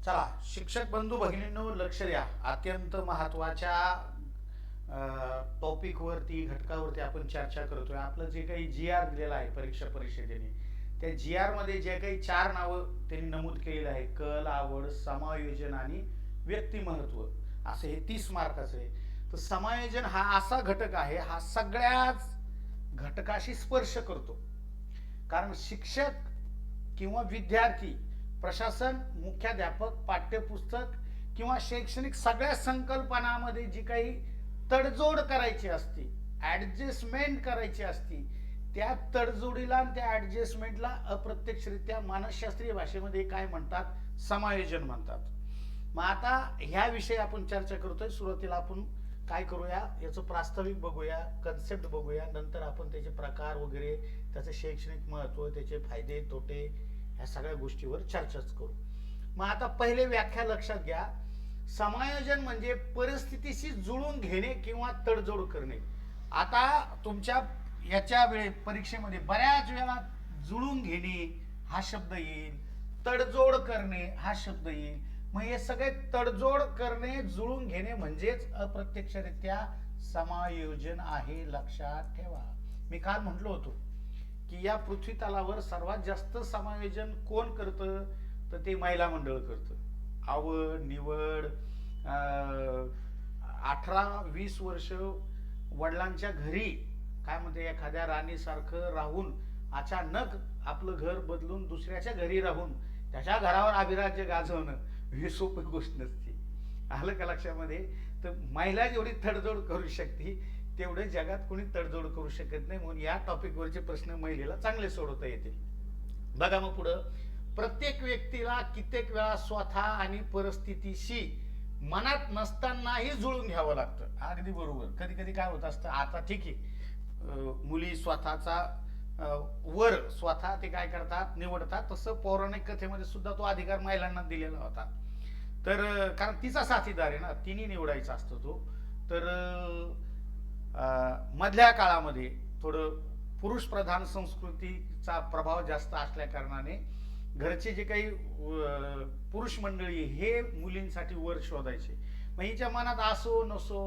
चला शिक्षक बंधू भगिनींनो लक्ष द्या. अत्यंत महत्वाच्या टॉपिक वरती घटकावरती आपण चर्चा करतोय. आपलं जे काही जी आर दिलेला आहे परीक्षा परिषदेने, त्या जी आर मध्ये जे काही 4 नावं त्यांनी नमूद केलेलं आहे, कल, आवड, समायोजन आणि व्यक्तिमहत्व, असे हे 30 मार्काचे आहे. तर समायोजन हा असा घटक आहे, हा सगळ्याच घटकाशी स्पर्श करतो. कारण शिक्षक किंवा विद्यार्थी, प्रशासन, मुख्याध्यापक, पाठ्यपुस्तक किंवा शैक्षणिक सगळ्या संकल्पनामध्ये जी काही तडजोड करायची असते, ऍडजस्टमेंट करायची असती, त्या तडजोडीला आणि त्या ऍडजस्टमेंटला अप्रत्यक्षरित्या मानसशास्त्रीय भाषेमध्ये काय म्हणतात? समायोजन म्हणतात. मग आता ह्या विषयी आपण चर्चा करतोय. सुरुवातीला आपण काय करूया, याचं प्रास्ताविक बघूया, कन्सेप्ट बघूया, नंतर आपण त्याचे प्रकार वगैरे, त्याचं शैक्षणिक महत्व, त्याचे फायदे तोटे, ह्या सगळ्या गोष्टीवर चर्चाच करू. मग आता पहिले व्याख्या लक्षात घ्या. समायोजन म्हणजे परिस्थितीशी जुळून घेणे किंवा तडजोड करणे. आता तुमच्या याच्या वेळे परीक्षेमध्ये बऱ्याच वेळा जुळून घेणे हा शब्द येईल, तडजोड करणे हा शब्द येईल. मग हे सगळे तडजोड करणे, जुळून घेणे म्हणजेच अप्रत्यक्षरित्या समायोजन आहे, लक्षात ठेवा. मी काल म्हटलो होतो की या पृथ्वी तलावर सर्वात जास्त समायोजन कोण करतं? तर ते महिला मंडळ करतं. आवड निवड, 18-20 वर्ष वडिलांच्या घरी काय म्हणते, एखाद्या राणीसारखं राहून अचानक आपलं घर बदलून दुसऱ्याच्या घरी राहून त्याच्या घरावर अभिराज्य गाजवणं ही सोपी गोष्ट नसते. आलं का लक्षामध्ये? तर महिला जेवढी तडजोड करू शकते तेवढे जगात कोणी तडजोड करू शकत नाही. म्हणून या टॉपिकवरचे प्रश्न महिलेला चांगले सोडवता येतील. बघा मग पुढं, प्रत्येक व्यक्तीला कित्येक वेळा स्वतः आणि परिस्थितीशी मनात नसतानाही जुळून घ्यावं लागतं. अगदी बरोबर. कधी कधी काय होत असतं, आता ठीक आहे, मुली स्वतःचा वर स्वतः ते काय करतात, निवडतात. तसं पौराणिक कथेमध्ये सुद्धा तो अधिकार महिलांना दिलेला होता. तर कारण तिचा साथीदार आहे ना, तिने निवडायचा असतो तो. तर मधल्या काळामध्ये थोडं पुरुष प्रधान संस्कृतीचा प्रभाव जास्त असल्या कारणाने घरचे जे काही पुरुष मंडळी हे मुलींसाठी वर शोधायचे. मग हिच्या मनात असो नसो,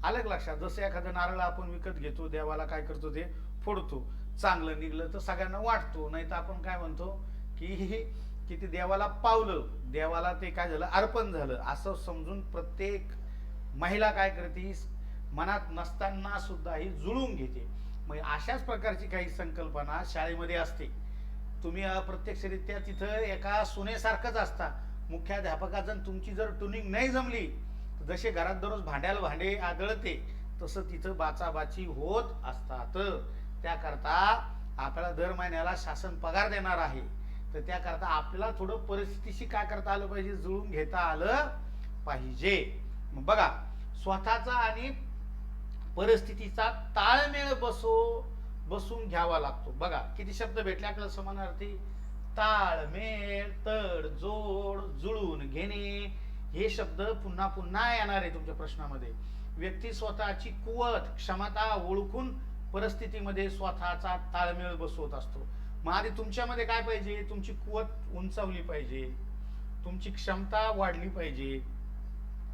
अलग लक्षात, जसं एखादं नारळ आपण विकत घेतो, देवाला काय करतो, ते फोडतो, चांगलं निघलं तर सगळ्यांना वाटतो, नाही तर आपण काय म्हणतो की ते देवाला पावलं, देवाला ते काय झालं, अर्पण झालं, असं समजून प्रत्येक महिला काय करते, मनात नसताना सुद्धा ही जुळून घेते. मग अशाच प्रकारची काही संकल्पना शाळेमध्ये असते. तुम्ही अप्रत्यक्षरित्या तिथं एका सुनेसारखंच असता. मुख्याध्यापकाचं तुमची जर ट्युनिंग नाही जमली, जसे घरात दररोज भांड्याला भांडे आदळते, तसं तिथं बाचाबाची होत असतात. त्याकरता आपल्याला दर महिन्याला शासन पगार देणार आहे, तर त्याकरता आपल्याला थोडं परिस्थितीशी काय करता आलं पाहिजे, जुळून घेता आलं पाहिजे. मग बघा, स्वतःचा आणि परिस्थितीचा ताळमेळ बसून घ्यावा लागतो. बघा किती शब्द भेटले आपल्याला समानार्थी. ताळमेळ, तडजोड, जुळून घेणे, हे शब्द पुन्हा पुन्हा येणार आहे तुमच्या प्रश्नामध्ये. व्यक्ती स्वतःची कुवत, क्षमता ओळखून परिस्थितीमध्ये स्वतःचा ताळमेळ बसवत असतो. मग आधी तुमच्यामध्ये काय पाहिजे, तुमची कुवत उंचावली पाहिजे, तुमची क्षमता वाढली पाहिजे,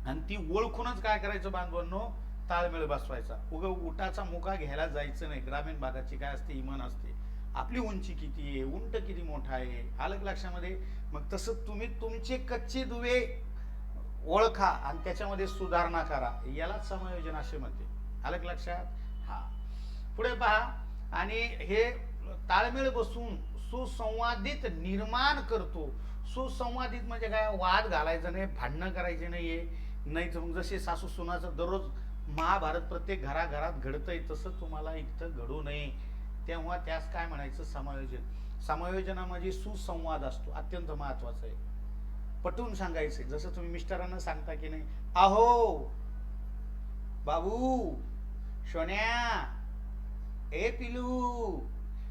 आणि ती ओळखूनच काय करायचं बांधवांनो, ताळमेळ बसवायचा. उठाचा मुका घ्यायला जायचं नाही. ग्रामीण भागाची काय असते, इमान असते, आपली उंची किती आहे, उंट किती मोठा आहे, अलग लक्षामध्ये. मग तसं तुम्ही तुमचे कच्चे दुवे ओळखा आणि त्याच्यामध्ये सुधारणा करा, यालाच समायोजन असे म्हणते. अलग लक्षात. हा, पुढे पहा. आणि हे ताळमेळ बसून सुसंवादित निर्माण करतो. सुसंवादित म्हणजे काय, वाद घालायचं नाही, भांडणं करायचे नाहीये. नाही तर मग जसे सासू सुनाचं दररोज महाभारत प्रत्येक घराघरात घडतंय, तसं तुम्हाला इथं घडू नये. तेव्हा त्यास काय म्हणायचं, समायोजन. समायोजनामध्ये सुसंवाद असतो, अत्यंत महत्वाचं आहे. पटवून सांगायचे. जसं तुम्ही मिस्टरांना सांगता की नाही, अहो बाबू, सोन्या, ए पिलू,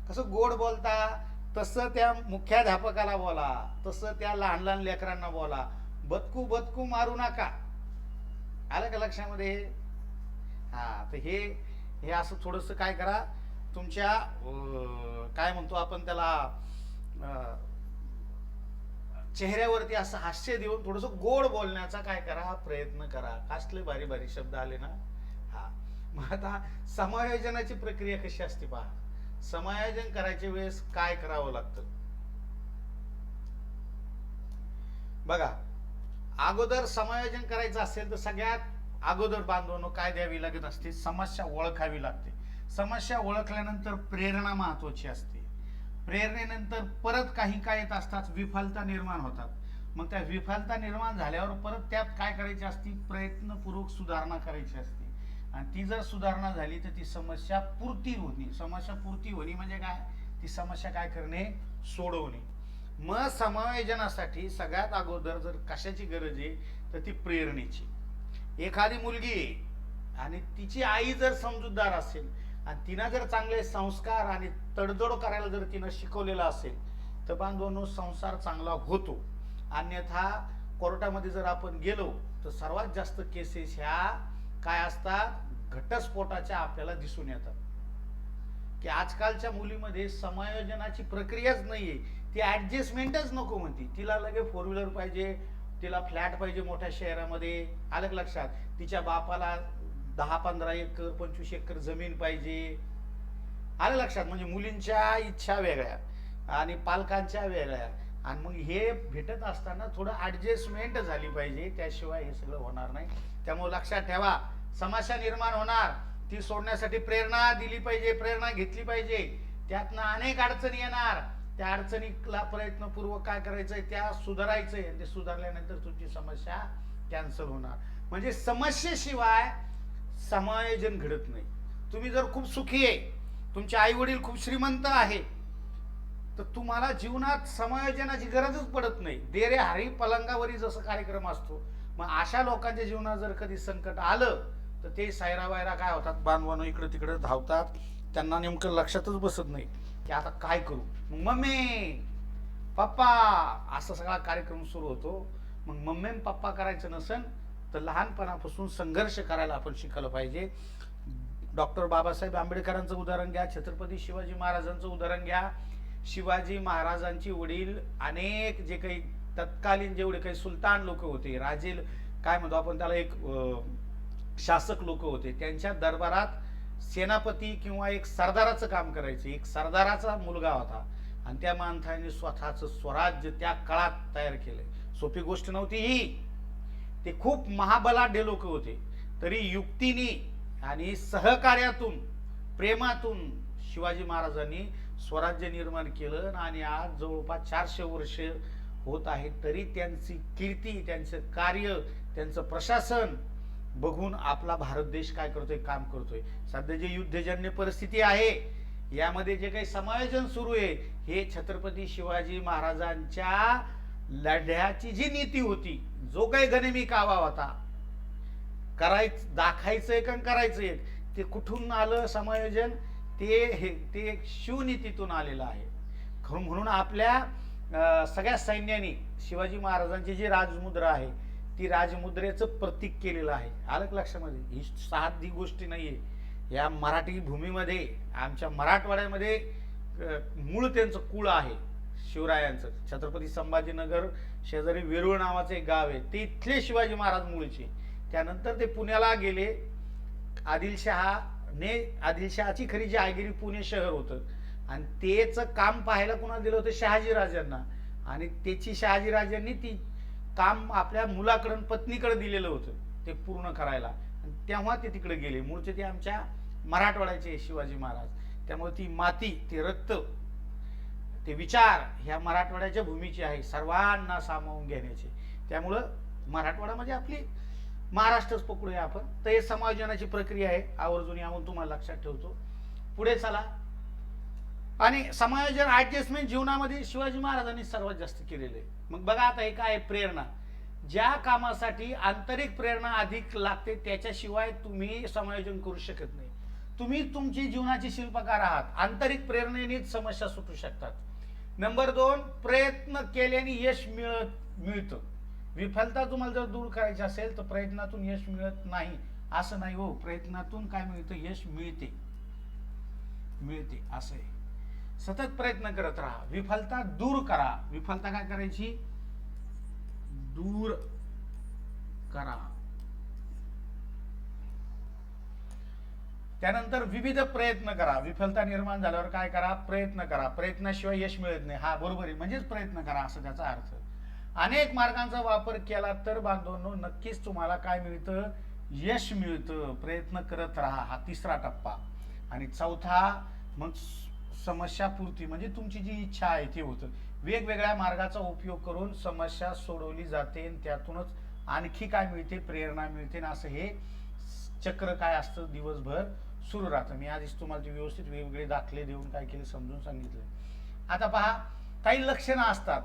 कसं गोड बोलता, तसं त्या मुख्याध्यापकाला बोला, तसं त्या लहान लहान लेकरांना बोला. बदकू बदकू मारू नका. आलं का लक्षामध्ये? हा, तर हे असं थोडंसं काय करा, तुमच्या काय म्हणतो आपण त्याला, चेहऱ्यावरती असं हास्य देऊन थोडस गोड बोलण्याचा काय करा प्रयत्न करा. कसले भारी भारी शब्द आले ना. हा, मग आता समायोजनाची प्रक्रिया कशी असते पहा. समायोजन करायच्या वेळेस काय करावं लागतं बघा. अगोदर समायोजन करायचं असेल तर सगळ्यात अगोदर बांधवांनो काय द्यावी लागत असते, समस्या ओळखावी लागते. समस्या ओळखल्यानंतर प्रेरणा महत्वाची असते. प्रेरणेनंतर परत काही काय येत असतात, विफलता निर्माण होतात. मग त्या विफलता निर्माण झाल्यावर परत त्यात काय करायची असते, प्रयत्नपूर्वक सुधारणा करायची असते. आणि ती जर सुधारणा झाली तर ती समस्या पूर्ती होणे. समस्या पूर्ती होणे म्हणजे काय, ती समस्या काय करणे, सोडवणे. मग समायोजनासाठी सगळ्यात अगोदर जर कशाची गरज आहे तर ती प्रेरणेची. एखादी मुलगी आहे आणि तिची आई जर समजूतदार असेल आणि तिनं जर चांगले संस्कार आणि तडजोड करायला जर तिनं शिकवलेलं असेल तर बांधवांनो संसार चांगला होतो. अन्यथा कोर्टामध्ये जर आपण गेलो तर सर्वात जास्त केसेस ह्या काय असतात, घटस्फोटाच्या आपल्याला दिसून येतात. की आजकालच्या मुलीमध्ये समायोजनाची प्रक्रियाच नाहीये. ती ऍडजस्टमेंटच नको म्हणते. तिला लगे 4 व्हीलर पाहिजे, तिला फ्लॅट पाहिजे मोठ्या शहरामध्ये. आलं लक्षात. तिच्या बापाला 10-15 एकर 25 एकर जमीन पाहिजे. आलं लक्षात. म्हणजे मुलींच्या इच्छा वेगळ्या आणि पालकांच्या वेगळ्या. आणि मग हे भेटत असताना थोडं ऍडजस्टमेंट झाली पाहिजे, त्याशिवाय हे सगळं होणार नाही. त्यामुळे लक्षात ठेवा, समस्या निर्माण होणार, ती सोडण्यासाठी प्रेरणा दिली पाहिजे, प्रेरणा घेतली पाहिजे. त्यातनं अनेक अडचणी येणार, त्या अडचणीला प्रयत्नपूर्वक काय करायचंय, त्या सुधारायचंय. आणि ते सुधारल्यानंतर तुमची समस्या कॅन्सल होणार. म्हणजे समस्येशिवाय समायोजन घडत नाही. तुम्ही जर खूप सुखी आहे, तुमचे आई वडील खूप श्रीमंत आहे, तर तुम्हाला जीवनात समायोजनाची गरजच पडत नाही. देरे हरी पलंगावरी जसं कार्यक्रम असतो. मग अशा लोकांच्या जीवनात जर कधी संकट आलं तर ते सायरा वायरा काय होतात, बांधवानं इकडे तिकडे धावतात. त्यांना नेमकं लक्षातच बसत नाही की आता काय करू. मग मम्मी पप्पा असा सगळा कार्यक्रम सुरू होतो. मग मम्मी पप्पा करायचं नसेल तर लहानपणापासून संघर्ष करायला आपण शिकायला पाहिजे. डॉक्टर बाबासाहेब आंबेडकरांचं उदाहरण घ्या, छत्रपती शिवाजी महाराजांचं उदाहरण घ्या. शिवाजी महाराजांची वडील अनेक जे काही तत्कालीन जेवढे काही सुलतान लोक होते, राजे काय म्हणतो आपण त्याला, एक शासक लोक होते, त्यांच्या दरबारात सेनापती किंवा एक सरदाराचं काम करायचे. एक सरदाराचा मुलगा होता आणि त्या माणसाने स्वतःचं स्वराज्य त्या काळात तयार केलंय. सोपी गोष्ट नव्हती ही. ते खूप महाबलाढ्य लोक होते. तरी युक्तीने आणि सहकार्यातून, प्रेमातून शिवाजी महाराजांनी स्वराज्य निर्माण केलं. आणि आज जवळपास 400 वर्ष होत आहे तरी त्यांची कीर्ती, त्यांचं कार्य, त्यांचं प्रशासन बघून आपला भारत देश काय करतोय, काम करतोय. सध्या जे युद्धजन्य परिस्थिती आहे यामध्ये जे काही समायोजन सुरू आहे, हे छत्रपती शिवाजी महाराजांच्या लढ्याची जी नीती होती, जो काही गनिमी कावा होता, दाखायचं एक आणि करायचं एक, ते कुठून आलं समायोजन, ते शिवनीतीतून आलेलं आहे. म्हणून आपल्या सगळ्या सैन्याने शिवाजी महाराजांची जी राजमुद्रा आहे ती राजमुद्रेचं प्रतीक केलेलं आहे. आलं लक्षामध्ये. ही साधी गोष्टी नाहीये. या मराठी भूमीमध्ये, आमच्या मराठवाड्यामध्ये मूळ त्यांचं कुळ आहे शिवरायांचं. छत्रपती संभाजीनगर शेजारी वेरूळ नावाचं एक गाव आहे, ते इथले शिवाजी महाराज मूळचे. त्यानंतर ते पुण्याला गेले. आदिलशहाची खरी जहागिरी पुणे शहर होतं आणि तेच काम पाहायला कुणाला दिलं होतं, शहाजीराजांना. आणि त्याची शहाजीराजांनी ती काम आपल्या मुलाकडून पत्नीकडे दिलेलं होतं ते पूर्ण करायला. आणि तेव्हा ते तिकडे गेले. मूळचे ते आमच्या मराठवाड्याचे शिवाजी महाराज. त्यामुळे ती माती, ते रक्त, ते विचार ह्या मराठवाड्याच्या भूमीचे आहे, सर्वांना सामावून घेण्याचे. त्यामुळं मराठवाडा म्हणजे आपली महाराष्ट्रच पकडूया आपण. तर हे समायोजनाची प्रक्रिया आहे. आवर्जून यावून तुम्हाला लक्षात ठेवतो. पुढे चला. आणि समायोजन, ऍडजस्टमेंट जीवनामध्ये शिवाजी महाराजांनी सर्वात जास्त केलेलं आहे. मग बघा आता हे काय, प्रेरणा. ज्या कामासाठी आंतरिक प्रेरणा अधिक लागते त्याच्याशिवाय तुम्ही समायोजन करू शकत नाही. तुम्ही तुमची जीवनाची शिल्पकार आहात. आंतरिक प्रेरणेनेच समस्या सुटू शकतात. नंबर 2, प्रयत्न केल्याने यश मिळतं. विफलता तुम्हाला जर दूर करायची असेल तर प्रयत्नातून यश मिळत नाही असं नाही हो. प्रयत्नातून काय मिळतं, यश मिळते असं आहे. सतत प्रयत्न करत राहा. विफलता दूर करा. विफलता काय करायची, दूर करा. त्यानंतर विविध प्रयत्न करा. विफलता निर्माण झाल्यावर काय करा? प्रयत्न करा. प्रयत्नाशिवाय यश मिळत नाही. हा बरोबर आहे, म्हणजेच प्रयत्न करा असं त्याचा अर्थ. अनेक मार्गांचा वापर केला तर बांधवांनो नक्कीच तुम्हाला काय मिळतं? यश मिळतं. प्रयत्न करत राहा, हा तिसरा टप्पा. आणि चौथा मग समस्यापूर्ती, म्हणजे तुमची जी इच्छा आहे ते होतं. वेगवेगळ्या मार्गाचा उपयोग करून समस्या सोडवली जाते आणि त्यातूनच आणखी काय मिळते? प्रेरणा मिळते. आणि असं हे चक्र काय असतं? दिवसभर सुरू राहतं. मी आधीच तुम्हाला व्यवस्थित वेगवेगळे दाखले देऊन काय केले समजून सांगितले. आता पहा, काही लक्षणं असतात.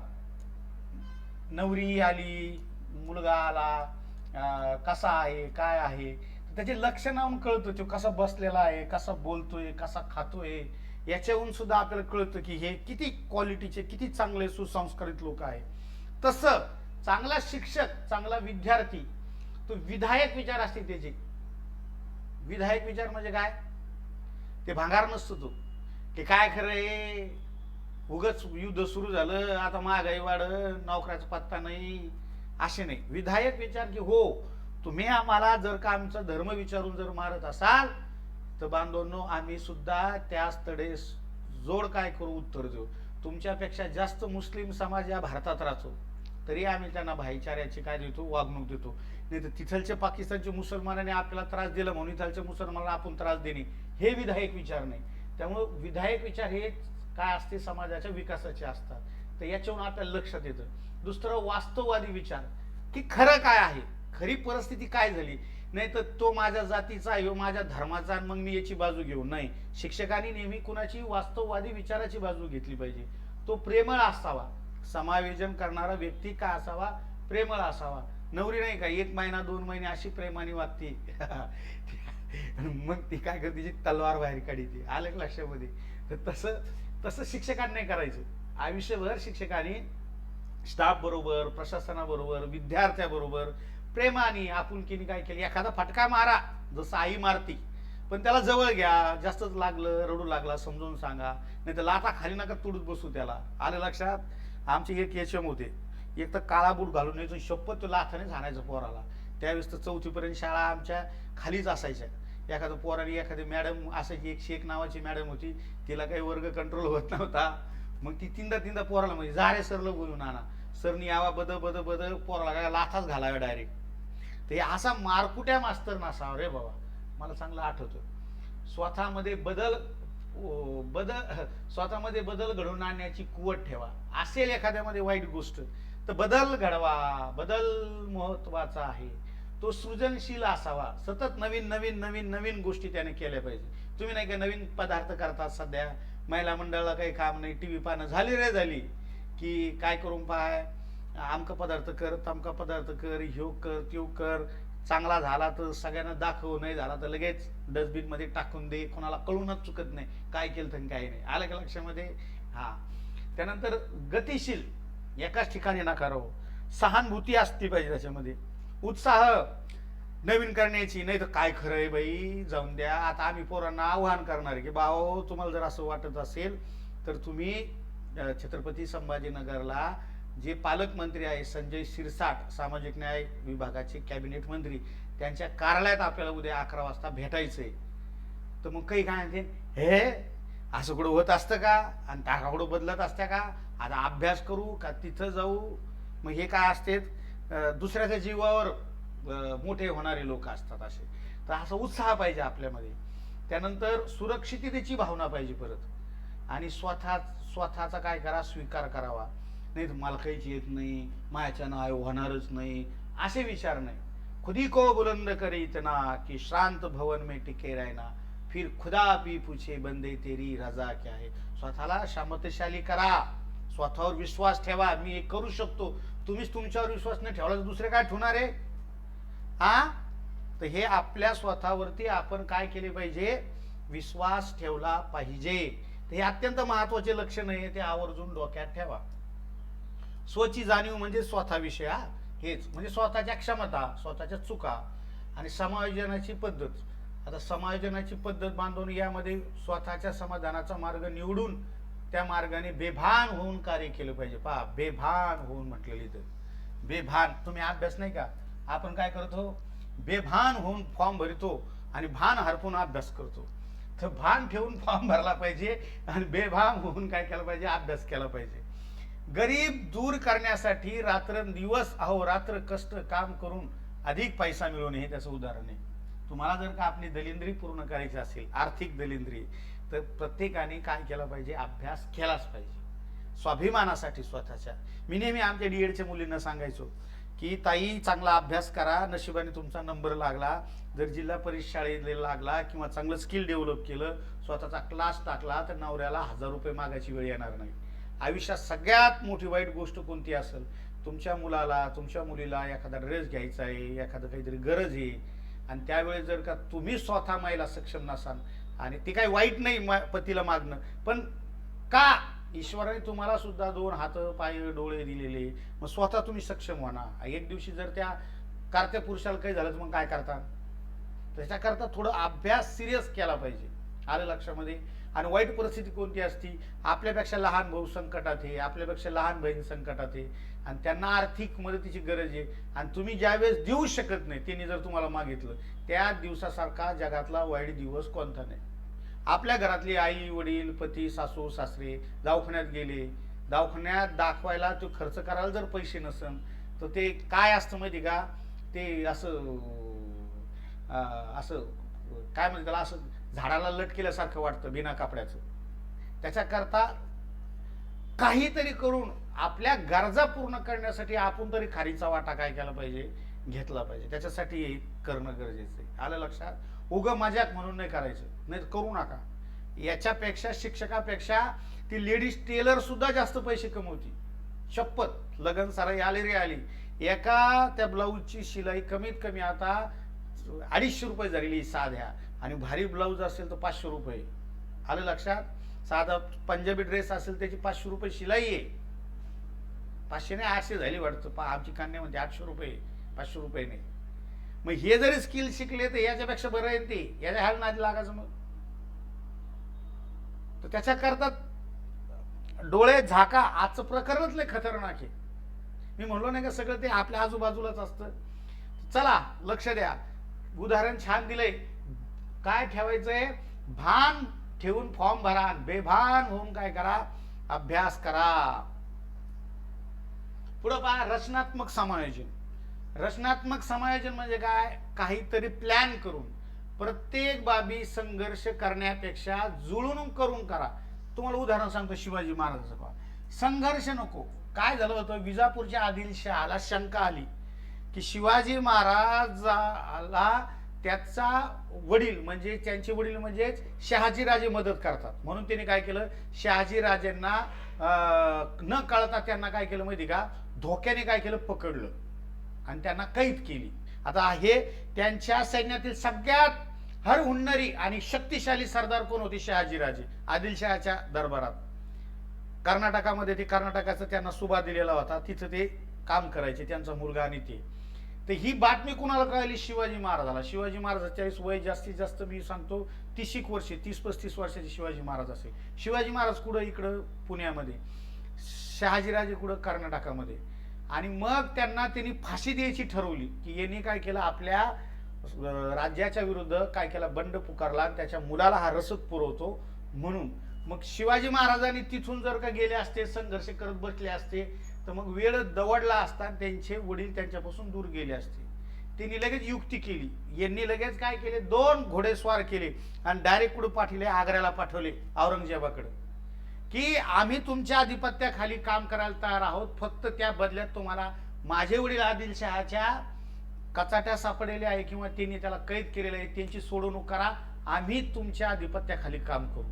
नवरी आली, मुलगा आला, कसा आहे, काय आहे, त्याचे लक्षणावरून कळतं तो कसा बसलेला आहे, कसा बोलतोय, कसा खातोय. याच्याहून सुद्धा आपल्याला कळतं की हे किती क्वालिटीचे, किती चांगले सुसंस्कारित लोक आहे. तसं चांगला शिक्षक, चांगला विद्यार्थी, तो विधायक विचार असते त्याचे. विधायक विचार म्हणजे काय? ते भांगार नसतो तो, की काय खरंय, उगच युद्ध सुरू झालं, आता महागाई वाढ, नोकऱ्याचा पत्ता नाही, असे नाही. विधायक विचार की हो, तुम्ही आम्हाला जर का आमचा धर्म विचारून जर मारत असाल तर बांधवांनो आम्ही सुद्धा त्याच तडे जोड काय करू? उत्तर देऊ. तुमच्यापेक्षा जास्त मुस्लिम समाज या भारतात राहतो, तरी आम्ही त्यांना भाईचाऱ्याची काय देतो? वागणूक देतो. नाही तर तिथलच्या पाकिस्तानच्या मुसलमानाने आपल्याला त्रास दिला म्हणून इथलच्या मुसलमानाला आपण त्रास देणे, हे विधायक विचार नाही. त्यामुळे विधायक विचार हे काय असते? समाजाच्या विकासाचे असतात. तर याच्यावरून आपल्याला लक्षात येतं. दुसरं वास्तववादी विचार, की खरं काय आहे, खरी परिस्थिती काय झाली. नाही तर तो माझ्या जातीचा आहे, माझ्या धर्माचा, मग मी याची बाजू घेऊ. नाही, शिक्षकांनी नेहमी कुणाची? वास्तववादी विचाराची बाजू घेतली पाहिजे. तो प्रेमळ असावा. समायोजन करणारा व्यक्ती का असावा? प्रेमळ असावा. नवरी नाही का 1 महिना 2 महिने अशी प्रेमाने वागते मग ती काय करते? तिची तलवार बाहेर काढते. आलं लक्षामध्ये? तर तसं तसं शिक्षकांनी नाही करायचं. आयुष्यभर शिक्षकांनी स्टाफ बरोबर, प्रशासनाबरोबर, विद्यार्थ्याबरोबर प्रेमाने, आपुलकीने काय केली? एखादा फटका मारा, जसं आई मारती, पण त्याला जवळ घ्या. जास्तच लागलं, रडू लागला, समजून सांगा. नाही तर लाथा खाली नका तुडत बसू त्याला. आलं लक्षात? आमचे एक एचएम होते, एक तर काळा बूट घालून यायचं, शपथ तो लाथानेच हाणायचं पोराला. त्यावेळेस तर 4थी पर्यंत शाळा आमच्या खालीच असायच्या. एखादं पोराने, एखादी मॅडम असायची, एक शेख नावाची मॅडम होती, तिला काही वर्ग कंट्रोल होत नव्हता. मग ती तीनदा पोराला म्हणजे जा रे सरला बोलून आणा. सरनी यावा बद बद बद पोराला काय लाथाच घालाव्या डायरेक्ट. तर हे असा मारकुट्या मास्तर नसावा रे बाबा. मला चांगलं आठवतं. स्वतःमध्ये स्वतःमध्ये बदल घडवून आणण्याची कुवत ठेवा. असेल एखाद्यामध्ये वाईट गोष्ट तर बदल घडवा. बदल महत्वाचा आहे. तो सृजनशील असावा. सतत नवीन नवीन नवीन नवीन गोष्टी त्याने केल्या पाहिजे. तुम्ही नाही का नवीन पदार्थ करतात सध्या, महिला मंडळाला काही काम नाही, टीव्ही पाहणं झाली रे झाली की काय करून पाय, आमका पदार्थ कर, तमका पदार्थ कर, ह्यो कर, त्यो कर. चांगला झाला तर सगळ्यांना दाखव, नाही झाला तर लगेच डस्टबिन मध्ये टाकून दे. कोणाला कळूनच चुकत नाही काय केलं तर काय नाही. आलं का लक्षामध्ये? हा. त्यानंतर गतिशील, एकाच ठिकाणी नका राहू. सहानुभूती असती पाहिजे त्याच्यामध्ये. उत्साह नवीन करण्याची. नाही तर काय खरं आहे बाई, जाऊन द्या. आता आम्ही पोरांना आव्हान करणार आहे की भाऊ, तुम्हाला जर असं वाटत असेल तर तुम्ही छत्रपती संभाजीनगरला जे पालकमंत्री आहे संजय शिरसाट, सामाजिक न्याय विभागाचे कॅबिनेट मंत्री, त्यांच्या कार्यालयात आपल्याला उद्या 11 वाजता भेटायचंय. तर मग काही काय म्हणते, हे असं कुठं होत असतं का? आणि तारा कुठं बदलत असत्या का? आता अभ्यास करू का तिथं जाऊ? मग हे काय असते? दुसऱ्याच्या जीवावर मोठे होणारे लोक असतात असे. तर असा उत्साह पाहिजे आपल्यामध्ये. त्यानंतर सुरक्षिततेची भावना पाहिजे परत. आणि स्वतःचा काय करा? स्वीकार करावा. नाही तर मला काहीच येत नाही, मायाच्या नाव होणारच नाही, असे विचार नाही. खुदी को बुलंद करे इतना कि शांत भवन में टिके रहना, फिर खुदा भी पूछे बंदे तेरी रजा क्या है. स्वतःला क्षमताशाली करा. स्वतःवर विश्वास ठेवा. मी हे करू शकतो. तुम्हीच तुमच्यावर विश्वास नाही ठेवला तर दुसरे काय ठेवणार आहे? हा. तर हे आपल्या स्वतःवरती आपण काय केले पाहिजे? विश्वास ठेवला पाहिजे. तर हे अत्यंत महत्वाचे लक्षण आहे, ते आवर्जून डोक्यात ठेवा. स्वची जाणीव म्हणजे स्वतःविषयी, हेच म्हणजे स्वतःच्या क्षमता, स्वतःच्या चुका आणि समायोजनाची पद्धत. आता समायोजनाची पद्धत बांधून यामध्ये स्वतःच्या समाधानाचा मार्ग निवडून त्या मार्गाने बेभान होऊन कार्य केलं पाहिजे. पहा, बेभान होऊन म्हटलेली तर बेभान तुम्ही अभ्यास नाही का, आपण काय करतो, बेभान होऊन फॉर्म भरतो आणि भान हरपून अभ्यास करतो. तर भान ठेवून फॉर्म भरला पाहिजे आणि बेभान होऊन काय केलं पाहिजे, अभ्यास केला पाहिजे. गरीब दूर करण्यासाठी रात्रंदिवस अहोरात्र कष्ट काम करून अधिक पैसा मिळवणे हे त्याचं उदाहरण आहे. तुम्हाला जर का आपली दलिंद्री पूर्ण करायची असेल, आर्थिक दलिंद्री, तर प्रत्येकाने काय केलं पाहिजे, अभ्यास केलाच पाहिजे स्वाभिमानासाठी स्वतःच्या. मी नेहमी आमच्या डीएडच्या मुलींना सांगायचो की ताई चांगला अभ्यास करा, नशिबाने तुमचा नंबर लागला, जर जिल्हा परिषद शाळेत लागला किंवा चांगलं स्किल डेव्हलप केलं, स्वतःचा क्लास टाकला, तर नवऱ्याला 1000 रुपये मागायची वेळ येणार नाही. आयुष्यात सगळ्यात मोठी वाईट गोष्ट कोणती असेल, तुमच्या मुलाला तुमच्या मुलीला एखादा ड्रेस घ्यायचा आहे, एखादं काहीतरी गरज आहे, आणि त्यावेळेस जर का तुम्ही स्वतः मायला सक्षम नसाल, आणि ते काही वाईट नाही पतीला मागणं, पण का ईश्वराने तुम्हाला सुद्धा 2 हात पाय डोळे दिलेले, मग स्वतः तुम्ही सक्षम व्हा. एक दिवशी जर त्या कार्त्या पुरुषाला काही झालं तर मग काय करता. त्याच्याकरता थोडं अभ्यास सिरियस केला पाहिजे, आलं लक्षामध्ये. आणि वाईट परिस्थिती कोणती असती, आपल्यापेक्षा लहान भाऊ संकटात आहे, आपल्यापेक्षा लहान बहीण संकटात आहे, आणि त्यांना आर्थिक मदतीची गरज आहे, आणि तुम्ही ज्यावेळेस देऊ शकत नाही, त्यांनी जर तुम्हाला मागितलं, त्या दिवसासारखा जगातला वाईट दिवस कोणता नाही. आपल्या घरातली आई वडील पती सासू सासरे दवाखान्यात गेले, दवाखान्यात दाखवायला तो खर्च करायला जर पैसे नसन, तर ते काय असतं माहिती का, ते असं असं काय म्हणतात त्याला, असं झाडाला लटकेल्यासारखं वाटतं बिना कापड्याचं. त्याच्याकरता काहीतरी करून आपल्या गरजा पूर्ण करण्यासाठी आपण तरी खारीचा वाटा काय केला पाहिजे, घेतला पाहिजे. त्याच्यासाठी करणं गरजेचं आहे, आलं लक्षात. उगं मजाक म्हणून नाही करायचं, नाही करू नका. याच्यापेक्षा शिक्षकापेक्षा ती लेडीज टेलर सुद्धा जास्त पैसे कमवती, शपथ. लगन सराई आली रे आली, एका त्या ब्लाऊजची शिलाई कमीत कमी आता 250 रुपये झालेली साध्या, आणि भारी ब्लाऊज असेल तर 500 रुपये, आलं लक्षात. साधा पंजाबी ड्रेस असेल त्याची 500 रुपये शिलाई आहे, 500 नाही 800 झाली वाटतं. आमची कन्या म्हणते 800 रुपये, 500 रुपये नाही. मग हे जरी स्किल शिकले तर याच्यापेक्षा बरं आहे ते, याच्या हाल नादी लागायचं मग. तर त्याच्याकरता डोळे झाका, आजचं प्रकरणच लय खतरनाक आहे. मी म्हणलो नाही का, सगळं ते आपल्या आजूबाजूलाच असतं. चला लक्ष द्या, उदाहरण छान दिलंय. काय ठेवायचंय, भान ठेवून फॉर्म भरा, बेभान होऊन काय करा, अभ्यास करा. पुढं पहा, रचनात्मक समायोजन. रचनात्मक समायोजन म्हणजे काय, काहीतरी प्लॅन करून प्रत्येक बाबी संघर्ष करण्यापेक्षा जुळून करून करा. तुम्हाला उदाहरण सांगतो शिवाजी महाराजांचं. संघर्ष नको. काय झालं होतं, विजापूरच्या आदिलशहाला शंका आली की शिवाजी महाराजाला त्याचा वडील म्हणजे त्यांचे वडील म्हणजे शहाजीराजे मदत करतात, म्हणून त्यांनी काय केलं, शहाजीराजेंना न कळता त्यांना काय केलं माहिती का, धोक्याने काय केलं, पकडलं आणि त्यांना कैद केली. आता हे त्यांच्या सैन्यातील सगळ्यात हर हुन्नरी आणि शक्तिशाली सरदार कोण होते, शहाजीराजे. आदिलशहाच्या दरबारात कर्नाटकामध्ये, ते कर्नाटकाचा त्यांना सुभा दिलेला होता, तिथं ते काम करायचे, त्यांचा मुलगा आणि ते. तर ही बातमी कुणाला कळली, शिवाजी महाराजाला. शिवाजी महाराजाच्या वय जास्तीत जास्त मी सांगतो 30 वर्षे, 30-35 वर्षाचे शिवाजी महाराज असेल. शिवाजी महाराज कुठं, इकडं पुण्यामध्ये, शहाजीराजे कुठं, कर्नाटकामध्ये. आणि मग त्यांनी फाशी द्यायची ठरवली की यांनी काय केलं, आपल्या राज्याच्या विरुद्ध काय केला, बंड पुकारला, आणि त्याच्या मुलाला हा रसद पुरवतो म्हणून. मग शिवाजी महाराजांनी तिथून जर का गेले असते, संघर्ष करत बसले असते, तर मग वेळ दवडला असता, त्यांचे वडील त्यांच्यापासून दूर गेले असते. त्यांनी लगेच युक्ती केली, यांनी लगेच काय केले, 2 घोडेस्वार केले आणि डायरेक्ट कुठे पाठवले, आग्र्याला पाठवले, औरंगजेबाकडे, की आम्ही तुमच्या आधिपत्याखाली काम करायला तयार आहोत, फक्त त्या बदल्यात तुम्हाला माझे वडील आदिलशहाच्या कचाट्या सापडलेल्या आहे किंवा त्यांनी त्याला कैद केलेले आहे, त्यांची सोडवणूक करा, आम्ही तुमच्या आधिपत्याखाली काम करू.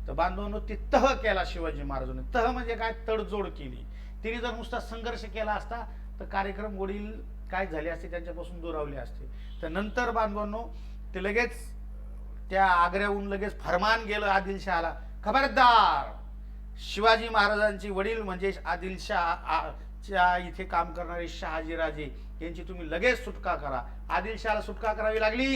तर बांधवांनो, ते तह केला शिवाजी महाराजांनी. तह म्हणजे काय, तडजोड केली. तिने जर नुसता संघर्ष केला असता तर कार्यक्रम वडील काय झाले असते, त्यांच्यापासून दुरावले असते. तर नंतर बांधवांनो, ते लगेच त्या आग्र्याहून लगेच फरमान गेलं आदिलशहाला, खबरदार, शिवाजी महाराजांचे वडील म्हणजे आदिलशहाच्या इथे काम करणारे शहाजीराजे यांची तुम्ही लगेच सुटका करा. आदिलशहाला सुटका करावी लागली.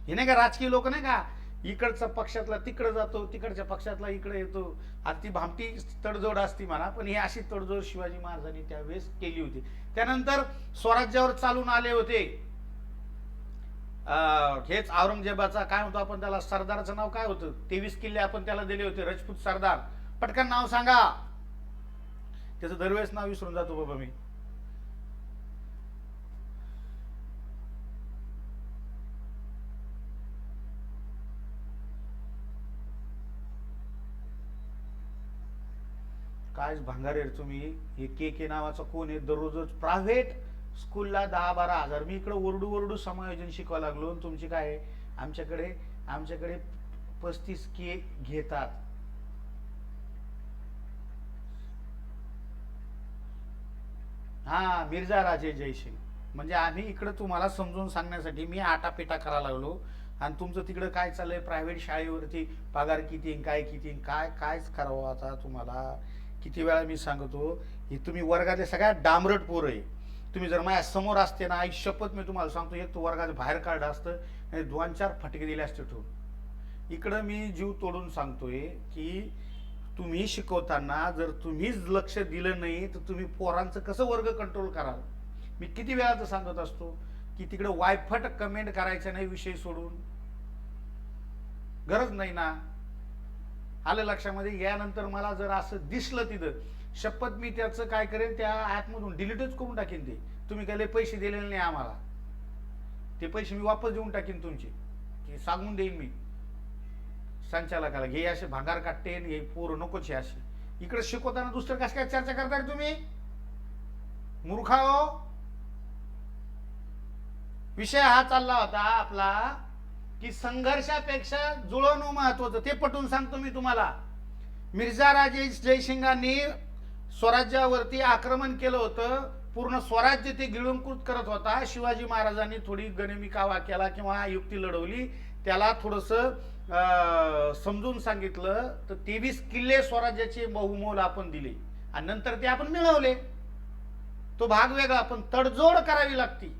हे नाही का राजकीय लोक नाही का, इकडचा पक्षातला तिकडे जातो, तिकडच्या पक्षातला इकडे येतो. आणि ती भामटी तडजोड असती म्हणा, पण ही अशी तडजोड शिवाजी महाराजांनी त्यावेळेस केली होती. त्यानंतर स्वराज्यावर चालून आले होते. हेच औरंगजेबाचा काय होतो आपण त्याला, सरदाराचं नाव काय होतं, 23 किल्ले आपण त्याला दिले होते, राजपूत सरदार. पटकन नाव सांगा. त्याचं दरवेळेस नाव विसरून जातो बाबा मी. काय भांगारे तुम्ही. हे के नावाचा कोण आहे, दररोज प्रायव्हेट स्कूलला 10-12 हजार. मी इकडे ओरडू ओरडू समायोजन शिकवायला लागलो. तुमची काय आहे, आमच्याकडे 35 के घेतात. हा, मिर्झा राजे जयसिंग. म्हणजे आम्ही इकडे तुम्हाला समजून सांगण्यासाठी मी आटापिटा करायला लागलो. आणि तुमचं तिकडं काय चाललंय, प्रायव्हेट शाळेवरती पगार किती, काय किती, कायच करावं आता तुम्हाला. किती वेळा मी सांगतो, ही तुम्ही वर्गातले सगळ्यात डांबरट पोरं आहे. तुम्ही जर माझ्या समोर असते ना, आई शपथ मी तुम्हाला सांगतो, एक तो वर्गात बाहेर काढलं असतं आणि 2-4 फटके दिले असते ठेवून. इकडं मी जीव तोडून सांगतोय की तुम्ही शिकवताना जर तुम्हीच लक्ष दिलं नाही तर तुम्ही पोरांचं कसं वर्ग कंट्रोल कराल. मी किती वेळाचं सांगत असतो की तिकडे वायफट कमेंट करायचं नाही, विषय सोडून. गरज नाही ना. आलं लक्षामध्ये. यानंतर मला जर असं दिसलं तिथं, शपथ मी त्याचं काय करेन, त्या ॲपमधून डिलीटच करून टाकेन. ते तुम्ही काय पैसे दिलेले नाही आम्हाला, ते पैसे मी वापस देऊन टाकेन तुमचे, ते सांगून देईन मी संचालकाला. हे असे भांगार काटते, हे पोरं नकोच अशी. इकडे शिकवताना दुसरं कसं काय चर्चा करताय तुम्ही, मूर्खा हो. विषय हा चालला होता आपला की संघर्षापेक्षा जुळवणं महत्वाचं. ते पटवून सांगतो मी तुम्हाला. मिर्झा राजे जयसिंगांनी स्वराज्यावरती आक्रमण केलं होतं. पूर्ण स्वराज्य ते गिळंकृत करत होता. शिवाजी महाराजांनी थोडी गनिमी कावा केला किंवा युक्ती लढवली, त्याला थोडंसं समजून सांगितलं तर 23 किल्ले स्वराज्याचे बहुमोल आपण दिले आणि नंतर ते आपण मिळवले. तो भाग वेगळा, पण तडजोड करावी लागती.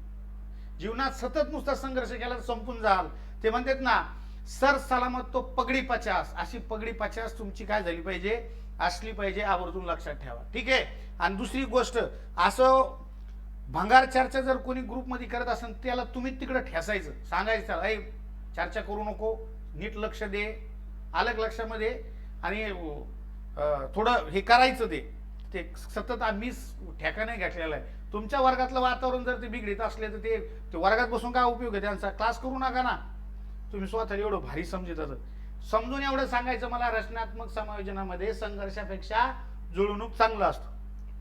जीवनात सतत नुसता संघर्ष केला तर संपून जाल. ते म्हणतात ना, सर सलामत तो पगडी 50. अशी पगडी 50 तुमची काय झाली पाहिजे, असली पाहिजे. आवर्जून लक्षात ठेवा, ठीक आहे. आणि दुसरी गोष्ट, असं भंगार चर्चा जर कोणी ग्रुपमध्ये करत असेल त्याला तुम्ही तिकडे ठेसायचं, सांगायचं त्याला, चर्चा करू नको, नीट लक्ष दे. अलग लक्षामध्ये. आणि थोडं हे करायचं. ते सतत आम्ही ठेका नाही घातलेला आहे. तुमच्या वर्गातलं वातावरण जर ते बिघडीत असले तर ते वर्गात बसून काय उपयोग आहे त्यांचा. क्लास करू नका ना तुम्ही. स्वतः एवढं भारी समजत. समजून एवढं सांगायचं मला, रचनात्मक समायोजनामध्ये संघर्षापेक्षा जुळवणूक चांगलं असतं.